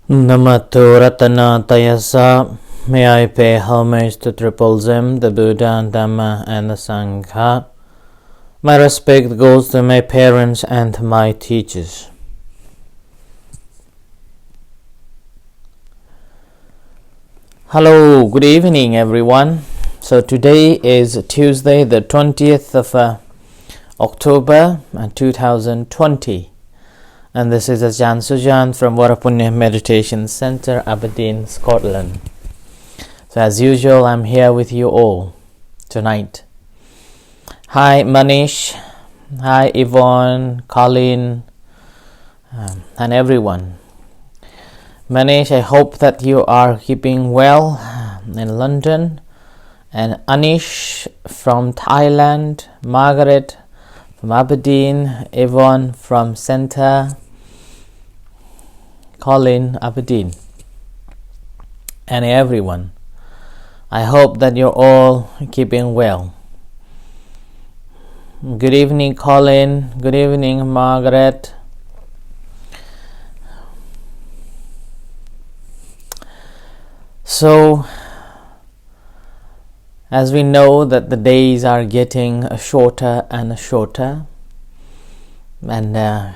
Namato Ratanatayasa. May I pay homage to Triple Zim, the Buddha, Dhamma, and the Sangha. My respect goes to my parents and my teachers. Hello, good evening everyone. So today is Tuesday, the 20th of October 2020. And this is Ajahn Sujan from Varapunya Meditation Center, Aberdeen, Scotland. So as usual, I'm here with you all tonight. Hi Manish, hi Yvonne, Colin, and everyone. Manish, I hope that you are keeping well in London. And Anish from Thailand, Margaret from Aberdeen, Yvonne from Centre, Colin, Aberdeen, and everyone. I hope that you're all keeping well. Good evening, Colin. Good evening, Margaret. So, as we know that the days are getting shorter and shorter, and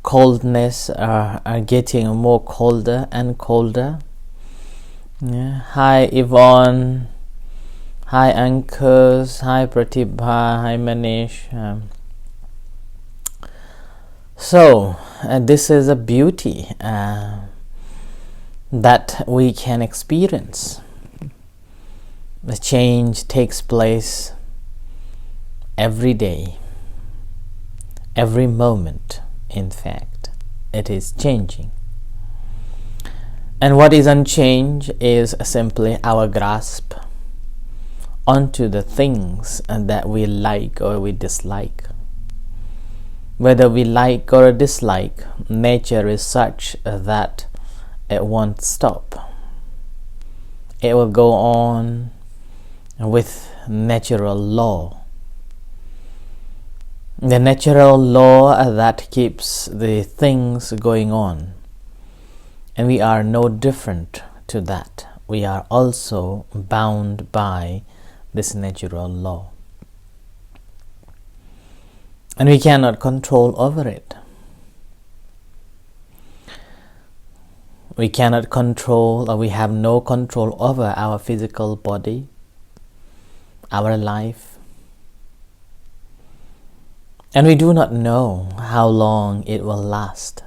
coldness are getting more colder and colder. Yeah. Hi Yvonne, hi Ankus, hi Pratibha, hi Manish. So this is a beauty that we can experience. The change takes place every day, every moment. In fact, it is changing. And what is unchanged is simply our grasp onto the things that we like or we dislike. Whether we like or dislike, nature is such that it won't stop. It will go on with natural law. The natural law that keeps the things going on. And we are no different to that. We are also bound by this natural law. And we cannot control over it. We cannot control, or we have no control over our physical body, our life. And we do not know how long it will last.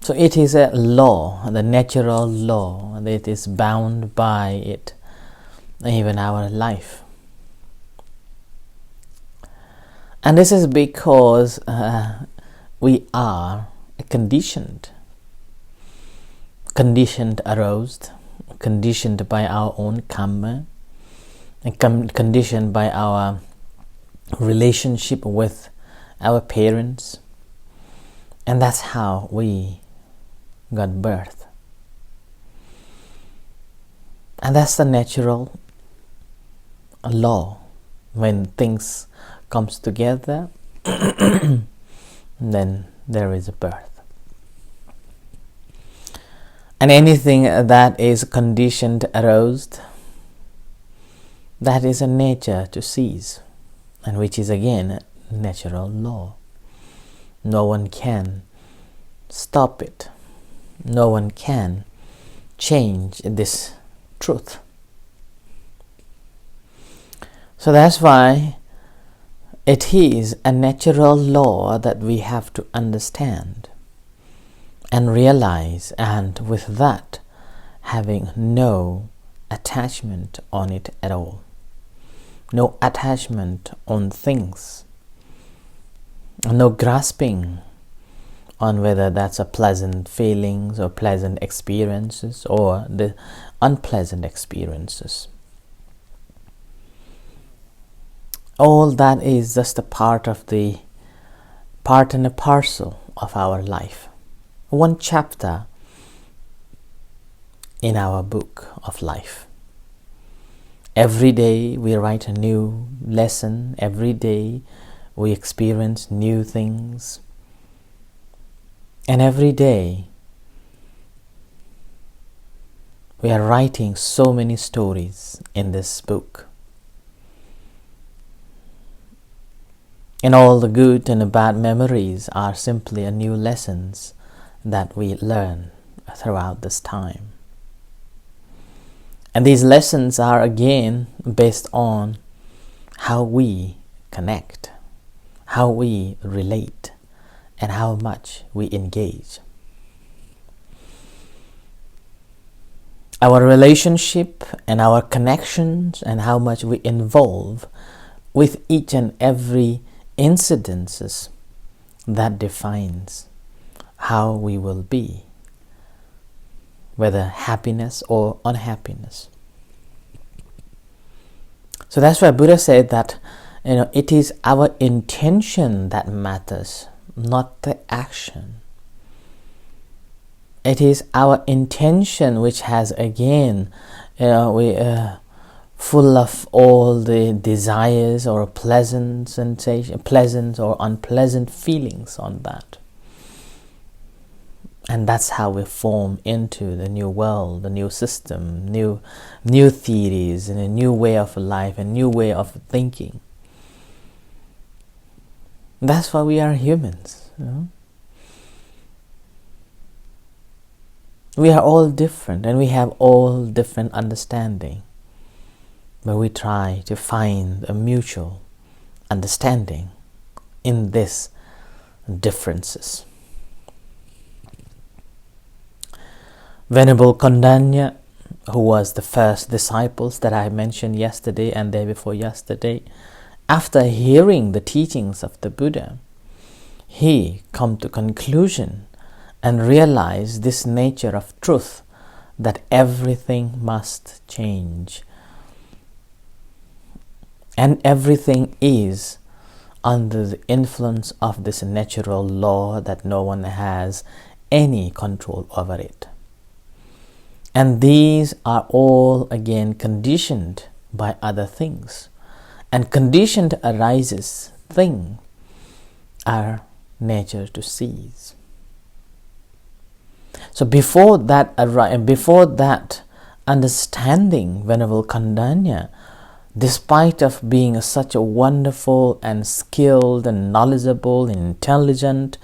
So it is a law, the natural law, that is bound by it, even our life. And this is because we are conditioned aroused, conditioned by our own karma, and conditioned by our relationship with our parents, and that's how we got birth. And that's the natural law. When things comes together, then there is a birth. And anything that is conditioned, aroused, that is a nature to cease. And which is again natural law. No one can stop it. No one can change this truth. So that's why it is a natural law that we have to understand and realize, and with that having no attachment on it at all. No attachment on things, no grasping on whether that's a pleasant feelings or pleasant experiences or the unpleasant experiences. All that is just a part and a parcel of our life. One chapter in our book of life. Every day we write a new lesson. Every day we experience new things. And every day we are writing so many stories in this book. And all the good and the bad memories are simply a new lessons that we learn throughout this time. And these lessons are again based on how we connect, how we relate, and how much we engage. Our relationship and our connections and how much we involve with each and every incidences that defines how we will be, whether happiness or unhappiness. So that's why Buddha said that it is our intention that matters, not the action. It is our intention which has again, full of all the desires or pleasant sensation, pleasant or unpleasant feelings on that. And that's how we form into the new world, the new system, new theories, and a new way of life, a new way of thinking. That's why we are humans. We are all different and we have all different understanding. But we try to find a mutual understanding in these differences. Venerable Kondanya, who was the first disciples that I mentioned yesterday and day before yesterday, after hearing the teachings of the Buddha, he come to conclusion and realize this nature of truth, that everything must change. And everything is under the influence of this natural law that no one has any control over it. And these are all again conditioned by other things. And conditioned arises thing are nature to cease. So before that understanding, Venerable Kondanya, despite of being such a wonderful and skilled and knowledgeable, intelligent,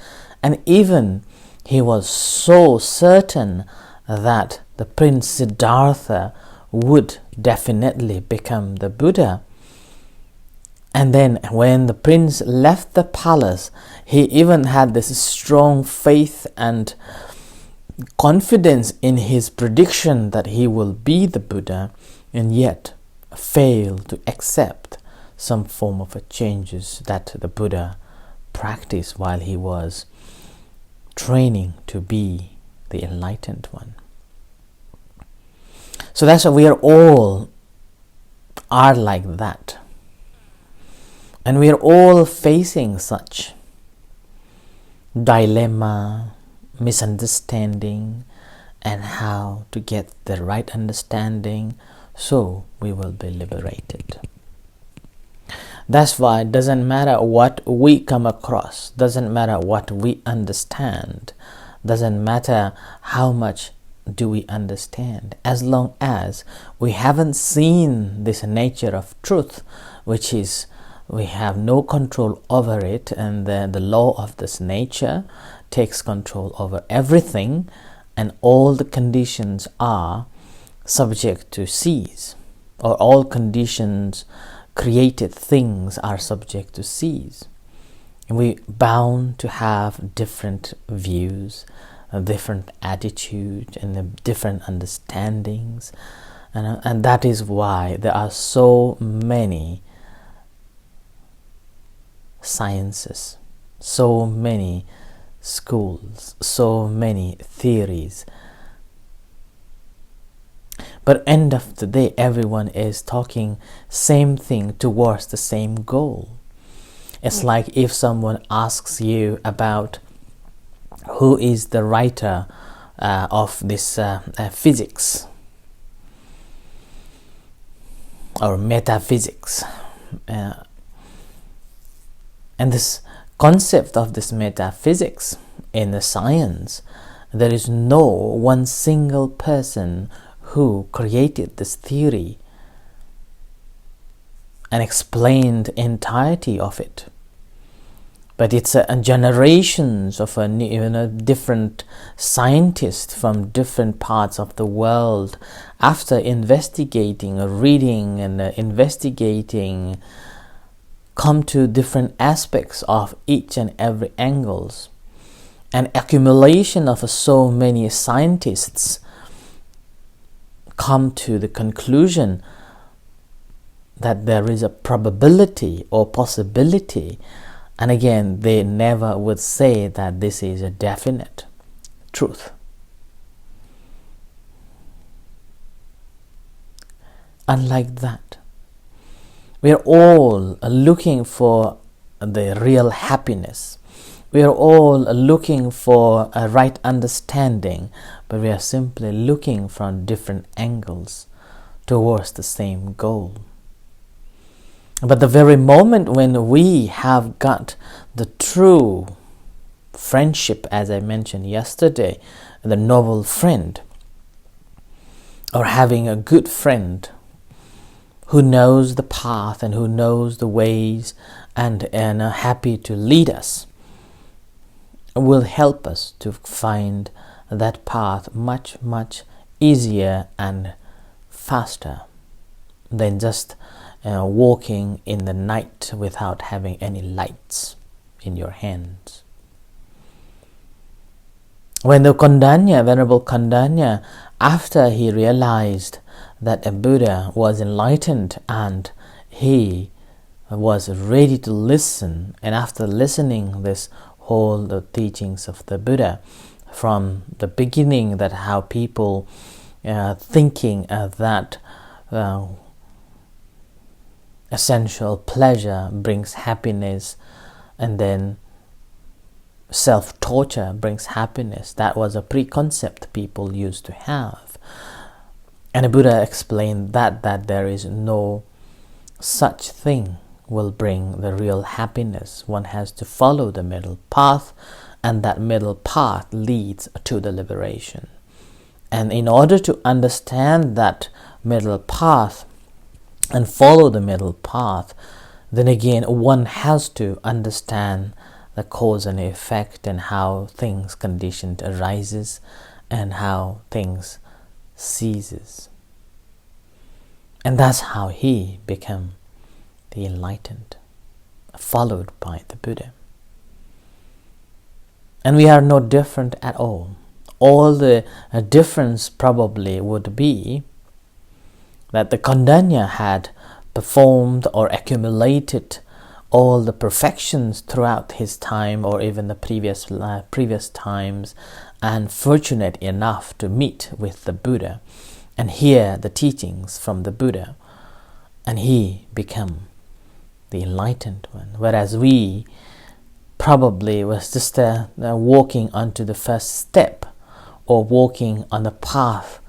and even he was so certain that the Prince Siddhartha would definitely become the Buddha. And then when the prince left the palace, he even had this strong faith and confidence in his prediction that he will be the Buddha, and yet failed to accept some form of changes that the Buddha practiced while he was training to be the enlightened one. So that's why we are all like that. And we are all facing such dilemma, misunderstanding, and how to get the right understanding so we will be liberated. That's why it doesn't matter what we come across, doesn't matter what we understand, doesn't matter how much do we understand, as long as we haven't seen this nature of truth, which is we have no control over it, and the law of this nature takes control over everything, and all the conditions are subject to cease, or all conditions, created things are subject to cease. And we bound to have different views, a different attitude, and different understandings, and that is why there are so many sciences, so many schools, so many theories. But end of the day, everyone is talking same thing towards the same goal. It's like if someone asks you about who is the writer of this physics or metaphysics, and this concept of this metaphysics in the science, there is no one single person who created this theory and explained the entirety of it. But it's generations of different scientists from different parts of the world, after investigating, reading and investigating, come to different aspects of each and every angles. An accumulation of so many scientists come to the conclusion that there is a probability or possibility. And again, they never would say that this is a definite truth. Unlike that, we are all looking for the real happiness. We are all looking for a right understanding, but we are simply looking from different angles towards the same goal. But the very moment when we have got the true friendship, as I mentioned yesterday, the noble friend, or having a good friend who knows the path and who knows the ways and are happy to lead us, will help us to find that path much, much easier and faster than just walking in the night without having any lights in your hands. When the Kondanya, Venerable Kondanya, after he realized that a Buddha was enlightened and he was ready to listen, and after listening this whole the teachings of the Buddha from the beginning, that how people thinking that essential pleasure brings happiness, and then self-torture brings happiness. That was a preconcept people used to have. And the Buddha explained that there is no such thing will bring the real happiness. One has to follow the middle path, and that middle path leads to the liberation. And in order to understand that middle path and follow the middle path, then again one has to understand the cause and effect, and how things conditioned arises and how things ceases. And that's how he became the enlightened, followed by the Buddha. And we are no different at all. All the difference probably would be that the Kondanya had performed or accumulated all the perfections throughout his time, or even the previous times, and fortunate enough to meet with the Buddha and hear the teachings from the Buddha, and he became the enlightened one. Whereas we probably was just walking onto the first step, or walking on the path,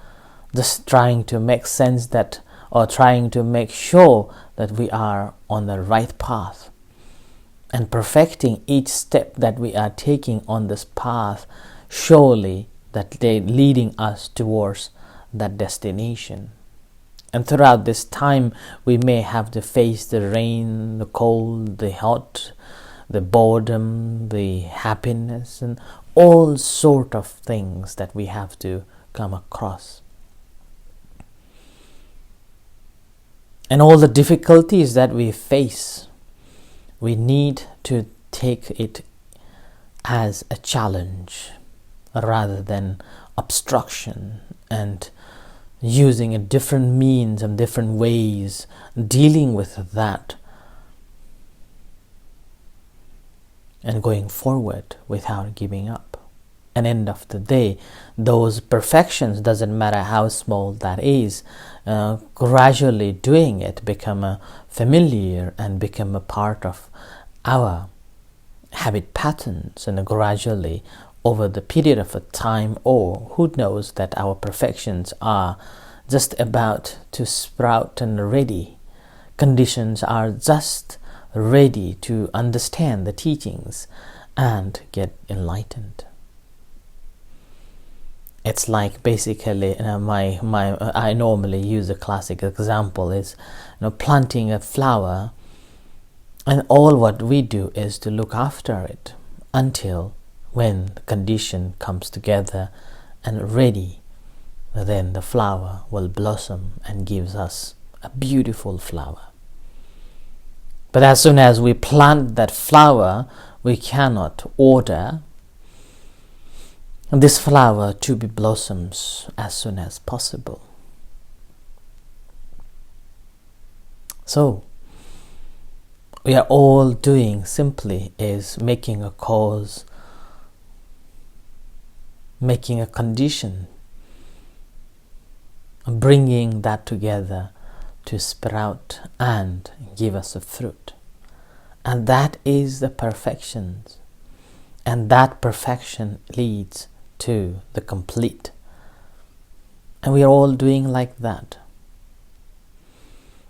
just trying to make sense that, or trying to make sure that we are on the right path, and perfecting each step that we are taking on this path, surely that they leading us towards that destination. And throughout this time, we may have to face the rain, the cold, the hot, the boredom, the happiness, and all sort of things that we have to come across. And all the difficulties that we face, we need to take it as a challenge rather than obstruction, and using a different means and different ways, dealing with that and going forward without giving up. And end of the day, those perfections, doesn't matter how small that is, gradually doing it become familiar and become a part of our habit patterns, and gradually over the period of a time, or who knows, that our perfections are just about to sprout and ready. Conditions are just ready to understand the teachings and get enlightened. It's like basically, I normally use a classic example is, planting a flower, and all what we do is to look after it until when the condition comes together and ready, then the flower will blossom and gives us a beautiful flower. But as soon as we plant that flower, we cannot order this flower to be blossoms as soon as possible. So we are all doing simply is making a cause, making a condition, bringing that together to sprout and give us a fruit. And that is the perfection. And that perfection leads to the complete. And we are all doing like that.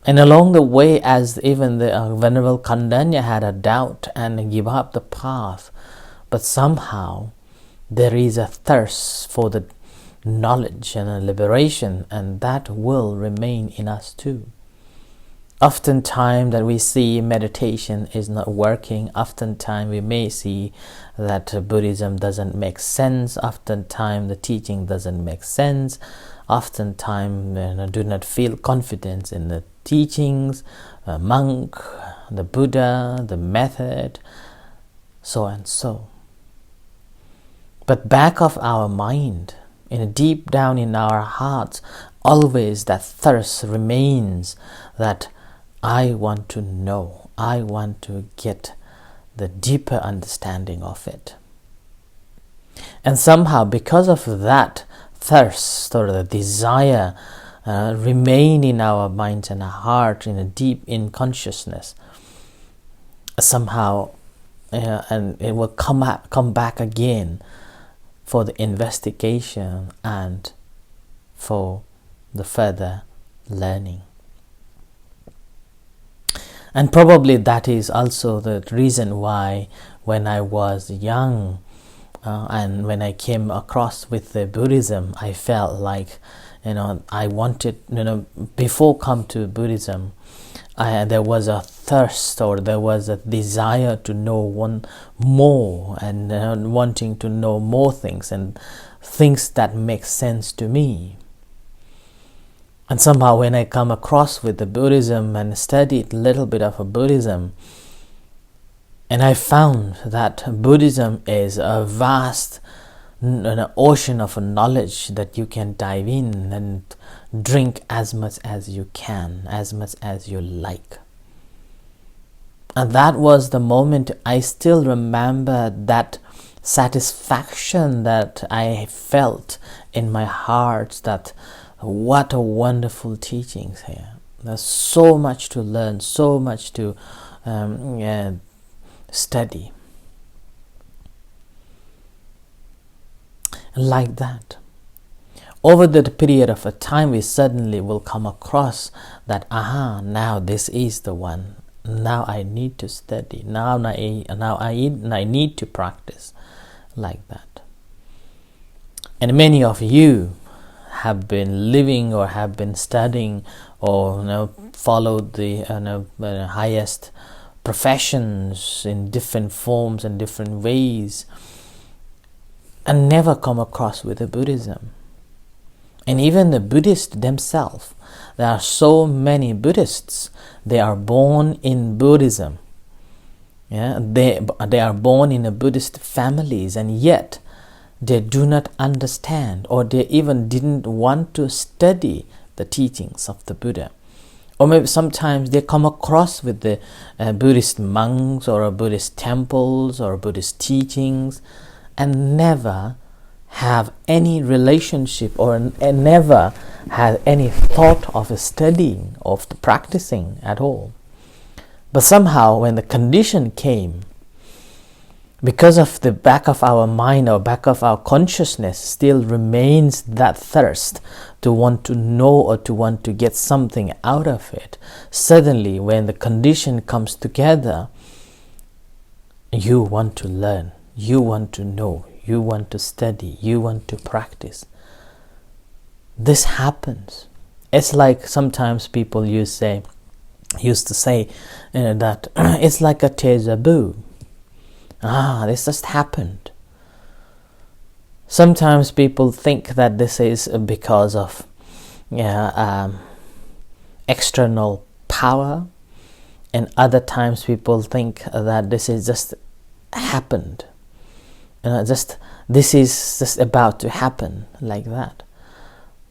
And along the way, as even the Venerable Kandanya had a doubt and give up the path, but somehow there is a thirst for the knowledge and a liberation, and that will remain in us too. Oftentimes that we see meditation is not working, oftentimes we may see that Buddhism doesn't make sense, oftentimes the teaching doesn't make sense, oftentimes do not feel confidence in the teachings, a monk, the Buddha, the method, so and so. But back of our mind, deep down in our hearts, always that thirst remains, that I want to know, I want to get the deeper understanding of it. And somehow because of that thirst or the desire remain in our minds and our heart deep in consciousness, somehow and it will come back again for the investigation and for the further learning. And probably that is also the reason why when I was young and when I came across with the Buddhism, I felt like, I wanted, before come to Buddhism, there was a thirst or there was a desire to know one more and wanting to know more things and things that make sense to me. And somehow when I come across with the Buddhism and studied a little bit of a Buddhism, and I found that Buddhism is a vast ocean of knowledge that you can dive in and drink as much as you can, as much as you like. And that was the moment I still remember that satisfaction that I felt in my heart, that what a wonderful teachings here. There's so much to learn, so much to study. Like that. Over the period of a time, we suddenly will come across that, now this is the one. Now I need to study. Now I need to practice. Like that. And many of you have been living or have been studying or followed the highest professions in different forms and different ways, and never come across with the Buddhism. And even the Buddhists themselves, there are so many Buddhists, they are born in Buddhism. They are born in a Buddhist families, and yet they do not understand, or they even didn't want to study the teachings of the Buddha. Or maybe sometimes they come across with the Buddhist monks or Buddhist temples or Buddhist teachings and never have any relationship or never had any thought of studying, of the practicing at all. But somehow when the condition came, because of the back of our mind or back of our consciousness still remains that thirst to want to know or to want to get something out of it, suddenly when the condition comes together, you want to learn, you want to know, you want to study, you want to practice, this happens. It's like sometimes people used to say that it's like a déjà vu. This just happened. Sometimes people think that this is because of external power, and other times people think that this is just happened. This is just about to happen, like that.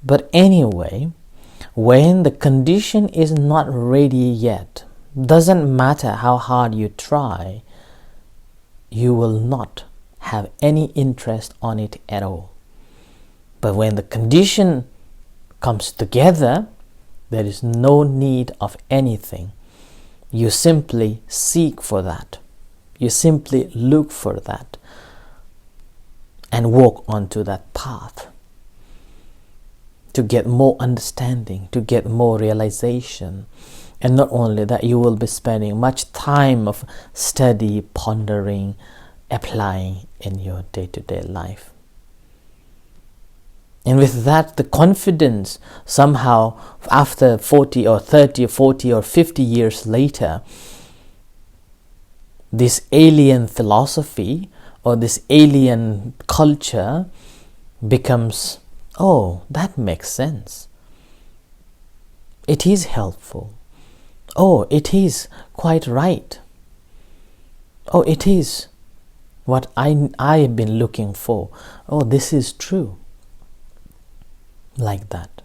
But anyway, when the condition is not ready yet, doesn't matter how hard you try, you will not have any interest on it at all. But when the condition comes together, there is no need of anything. You simply seek for that. You simply look for that and walk onto that path to get more understanding, to get more realization. And not only that, you will be spending much time of study, pondering, applying in your day-to-day life. And with that, the confidence somehow after 40 or 30 or 40 or 50 years later, this alien philosophy or this alien culture becomes, oh, that makes sense. It is helpful. Oh, it is quite right. Oh, it is what I have been looking for. Oh, this is true. Like that.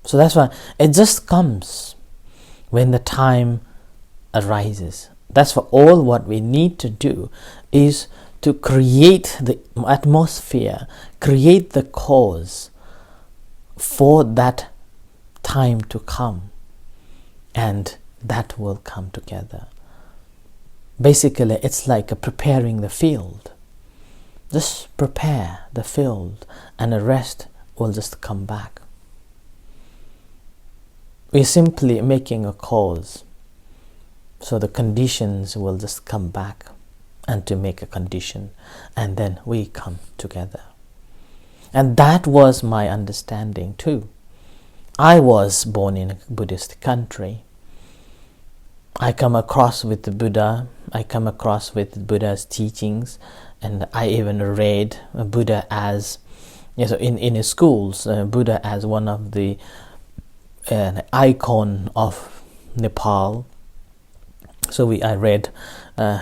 So that's why it just comes when the time arises. That's for all what we need to do is to create the atmosphere, create the cause for that time to come, and that will come together. Basically, it's like preparing the field. Just prepare the field and the rest will just come back. We're simply making a cause, so the conditions will just come back and to make a condition, and then we come together. And that was my understanding too. I was born in a Buddhist country. I come across with the Buddha, I come across with Buddha's teachings, and I even read Buddha as, so in his schools, Buddha as one of the icon of Nepal. So I read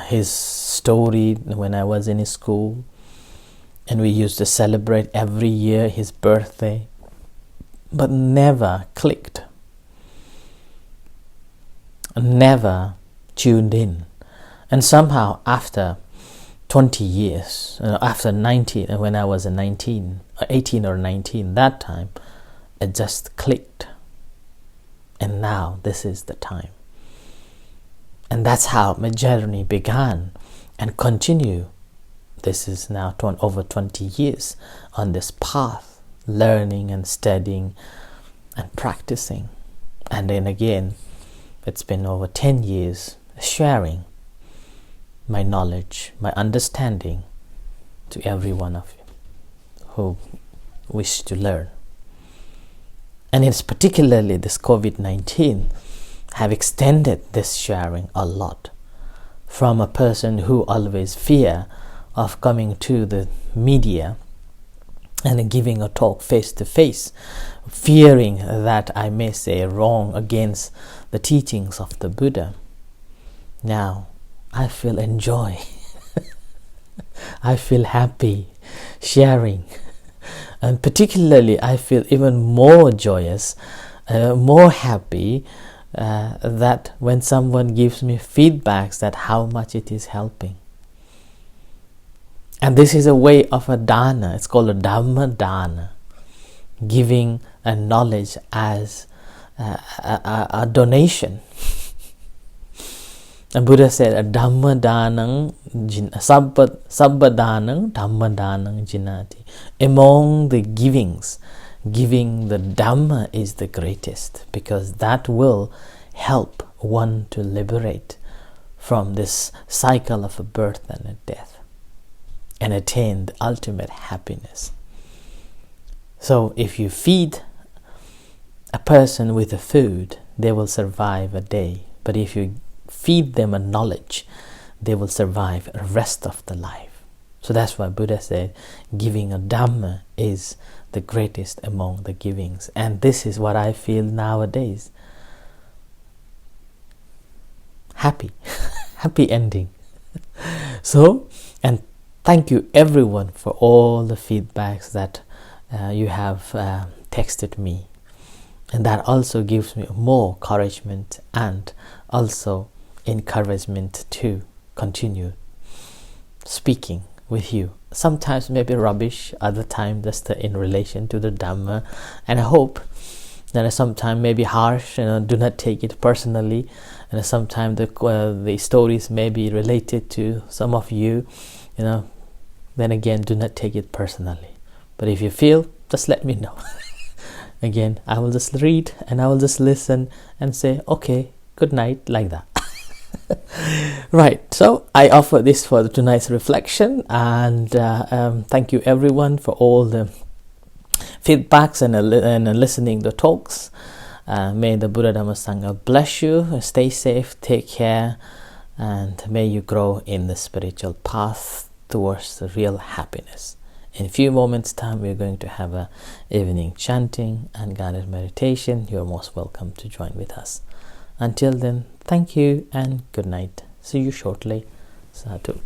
his story when I was in his school, and we used to celebrate every year his birthday, but never clicked, never tuned in. And somehow after 20 years, after 19, when I was 18 or 19, that time, it just clicked. And now this is the time. And that's how my journey began and continue. This is now over 20 years on this path, learning and studying and practicing. And then again, it's been over 10 years sharing my knowledge, my understanding to every one of you who wish to learn. And it's particularly this COVID-19 have extended this sharing a lot. From a person who always fear of coming to the media and giving a talk face to face, fearing that I may say wrong against the teachings of the Buddha. Now I feel enjoy. I feel happy sharing. And particularly I feel even more joyous, more happy that when someone gives me feedbacks that how much it is helping. And this is a way of a dana. It's called a Dhamma dana, giving a knowledge as a donation. And Buddha said, a Dhamma danang, sabba danang, Dhamma danang jinati. Among the givings, giving the Dhamma is the greatest, because that will help one to liberate from this cycle of a birth and a death. and attain the ultimate happiness. So if you feed a person with a food, they will survive a day. But if you feed them a knowledge, they will survive the rest of the life. So that's why Buddha said giving a Dhamma is the greatest among the givings. And this is what I feel nowadays. Happy ending. So, and thank you everyone for all the feedbacks that you have texted me. And that also gives me more encouragement and also encouragement to continue speaking with you. Sometimes maybe rubbish, other times just in relation to the Dhamma. And I hope that sometimes maybe harsh, do not take it personally. And sometimes the stories may be related to some of you, then again, do not take it personally. But if you feel, just let me know. Again, I will just read and I will just listen and say, okay, good night, like that. Right, so I offer this for tonight's reflection, and thank you everyone for all the feedbacks and listening the talks. May the Buddha Dhamma Sangha bless you. Stay safe, take care, and may you grow in the spiritual path towards the real happiness. In a few moments' time, we're going to have an evening chanting and guided meditation. You're most welcome to join with us. Until then, thank you and good night. See you shortly. Sadhu.